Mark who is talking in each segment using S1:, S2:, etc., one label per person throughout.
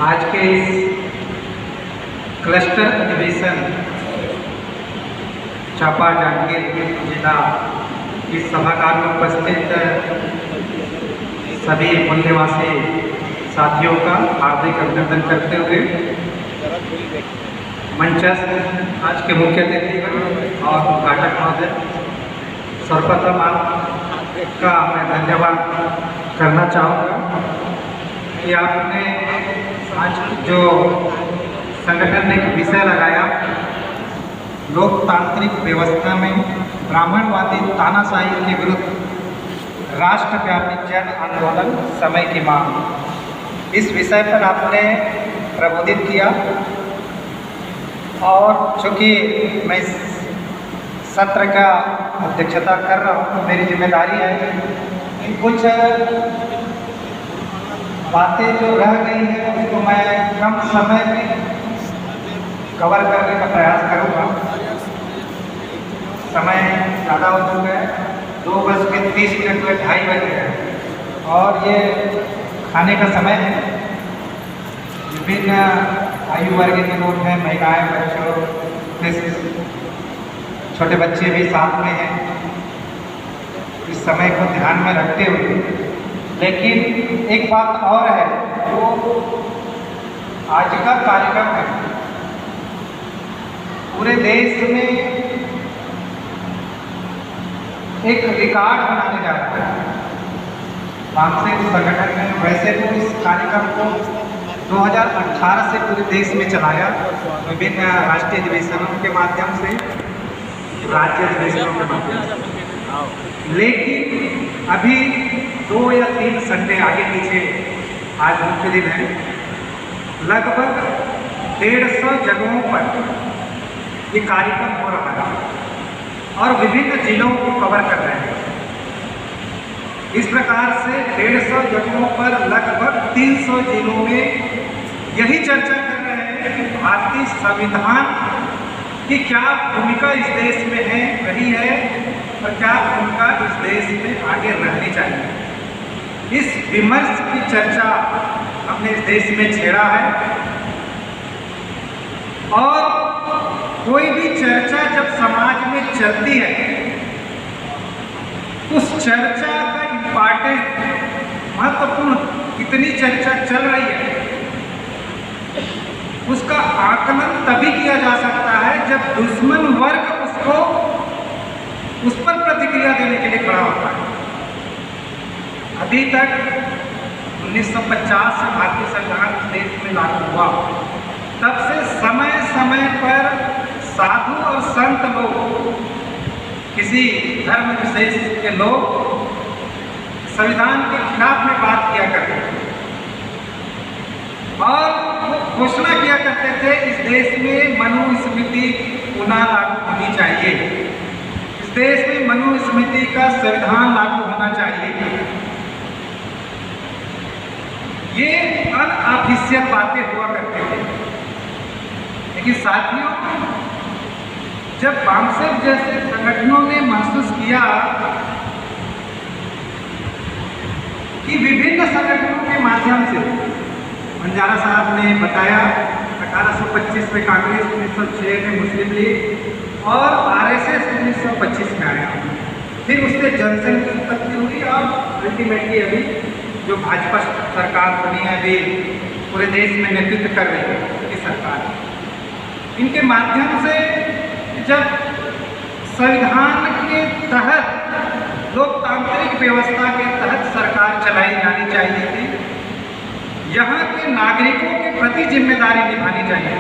S1: आज के इस क्लस्टर अधिवेशन चांपा जांजगीर जिला इस सभागार में उपस्थित सभी मूल निवासी साथियों का हार्दिक अभिनंदन करते हुए मंचस्थ आज के मुख्य अतिथि और उद्घाटक महोदय, सर्वप्रथम आपका मैं धन्यवाद करना चाहूँगा कि आपने आज जो संगठन ने एक विषय लगाया, लोकतांत्रिक व्यवस्था में ब्राह्मणवादी तानाशाही के विरुद्ध राष्ट्रव्यापी जन आंदोलन समय की मांग, इस विषय पर आपने प्रबोधित किया। और चूँकि मैं इस सत्र का अध्यक्षता कर रहा हूँ तो मेरी जिम्मेदारी है कि कुछ बातें जो रह गई हैं उसको मैं कम समय में कवर करने का प्रयास करूँगा। समय ज़्यादा हो चुका है, 2:30 में 2:30 बज गए हैं और ये खाने का समय है। विभिन्न आयु वर्ग के लोग हैं, महिलाएं, बच्चों, छोटे बच्चे भी साथ में हैं। इस समय को ध्यान में रखते हुए, लेकिन एक बात और है, वो आज का कार्यक्रम है, पूरे देश में एक रिकॉर्ड बनाने जा रहा है। वामसेन संगठन ने वैसे तो इस कार्यक्रम को 2018 से पूरे देश में चलाया, विभिन्न राष्ट्रीय अधिवेशनों के माध्यम से, राज्य अधिवेशनों के माध्यम से, लेकिन अभी 2 या 3 संडे आगे पीछे, आज मुख्य दिन है, लगभग 150 जगहों पर ये कार्यक्रम हो रहा है और विभिन्न जिलों को कवर कर रहे हैं। इस प्रकार से 150 जगहों पर लगभग 300 जिलों में यही चर्चा कर रहे हैं कि भारतीय संविधान की क्या भूमिका इस देश में है, रही है, और क्या भूमिका इस देश में आगे रहनी चाहिए। इस विमर्श की चर्चा हमने इस देश में छेड़ा है। और कोई भी चर्चा जब समाज में चलती है, उस चर्चा का इम्पॉर्टेंट, महत्वपूर्ण, कितनी चर्चा चल रही है, उसका आकलन तभी किया जा सकता है जब दुश्मन वर्ग उस पर प्रतिक्रिया देने के लिए खड़ा होता है। अभी तक 1950 से भारतीय संविधान देश में लागू हुआ, तब से समय समय पर साधु और संत लोग, किसी धर्म विशेष के लोग संविधान के खिलाफ में बात किया करते थे और वो घोषणा किया करते थे, इस देश में मनुस्मृति पुनः लागू होनी चाहिए, इस देश में मनुस्मृति का संविधान लागू होना चाहिए। ये अनऑफिशियल बातें हुआ करते थे। लेकिन साथियों, जब वामसेन जैसे संगठनों ने महसूस किया कि विभिन्न संगठनों के माध्यम से, बंजारा साहब ने बताया 1825 में कांग्रेस, 1906 में मुस्लिम लीग और आरएसएस 1925 में आया, फिर उससे जनसंघ की उत्पत्ति हुई और अल्टीमेटली अभी जो भाजपा सरकार बनी है, अभी पूरे देश में नेतृत्व कर रही है ये सरकार। इनके माध्यम से जब संविधान के तहत, लोकतांत्रिक व्यवस्था के तहत सरकार चलाई जानी चाहिए थी, यहाँ के नागरिकों के प्रति जिम्मेदारी निभानी चाहिए,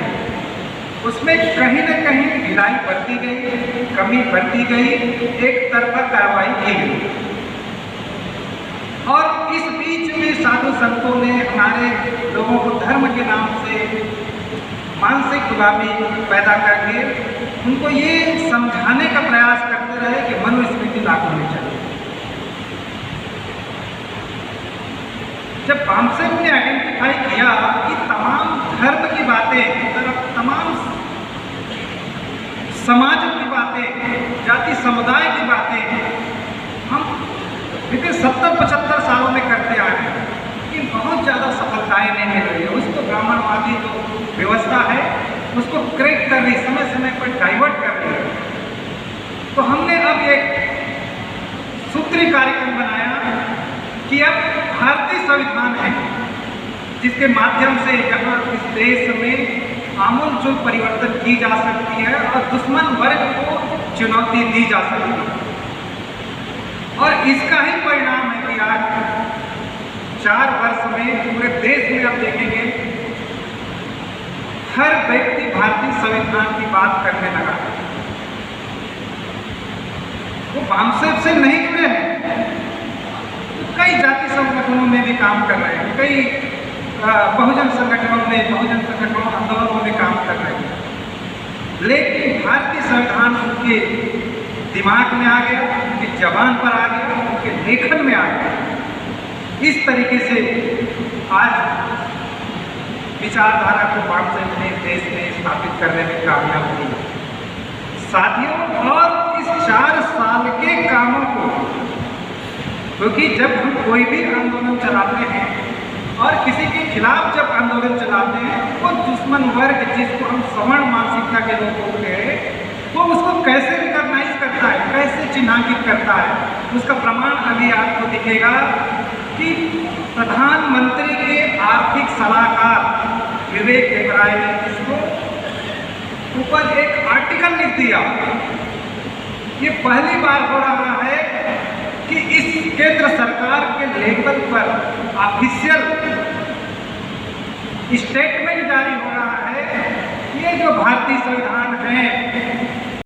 S1: उसमें कहीं न कहीं ढिलाई बरती गई, कमी बरती गई, एक तरफा कार्रवाई की गई। और इस बीच में साधु संतों ने हमारे लोगों को धर्म के नाम से मानसिक गुलामी पैदा करके उनको ये समझाने का प्रयास करते रहे कि मनुस्मृति लागू होनी चाहिए। जब वामसेन ने आइडेंटिफाई किया कि तमाम धर्म की बातें, तमाम समाज की बातें, जाति समुदाय की बातें हम लेकिन 70-75 सालों में करते आ रहे हैं, लेकिन बहुत ज़्यादा सफलताएं नहीं मिल रही है। उसको ब्राह्मण डिस्क्रेडिट कर रही, समय समय पर डाइवर्ट कर रही है। तो हमने अब एक सूत्री कार्यक्रम बनाया कि अब भारतीय संविधान है जिसके माध्यम से यहाँ इस देश में आमूल परिवर्तन की जा सकती है और दुश्मन वर्ग को चुनौती दी जा सकती है। और इसका ही परिणाम है कि आज 4 वर्ष में पूरे देश में आप देखेंगे हर व्यक्ति भारतीय संविधान की बात करने लगा। वो वामसेप से नहीं जुड़े हैं, तो कई जाति संगठनों में भी काम कर रहे हैं, कई बहुजन संगठनों आंदोलनों में काम कर रहे हैं, लेकिन भारतीय संविधान उनके दिमाग में आ गया, उनकी जबान पर आ गया, उनके लेखन में आ गया। इस तरीके से आज विचारधारा को वामसेप ने देश में स्थापित करने में कामयाब हुई साथियों। और इस 4 साल के कामों को, क्योंकि जब हम कोई भी आंदोलन चलाते हैं और किसी के खिलाफ जब आंदोलन चलाते हैं, वो दुश्मन वर्ग जिसको हम सवर्ण मानसिकता के लोग बोलते हैं, वो उसको कैसे रिकॉग्नाइज करता है, कैसे चिन्हांकित करता है। उसका प्रमाण अभी आपको दिखेगा कि प्रधानमंत्री के आर्थिक सलाहकार विवेक देवराय ने इसको ऊपर एक आर्टिकल लिख दिया। ये पहली बार हो रहा है कि इस केंद्र सरकार के लेवल पर ऑफिशियल स्टेटमेंट जारी हो रहा है। ये जो भारतीय संविधान है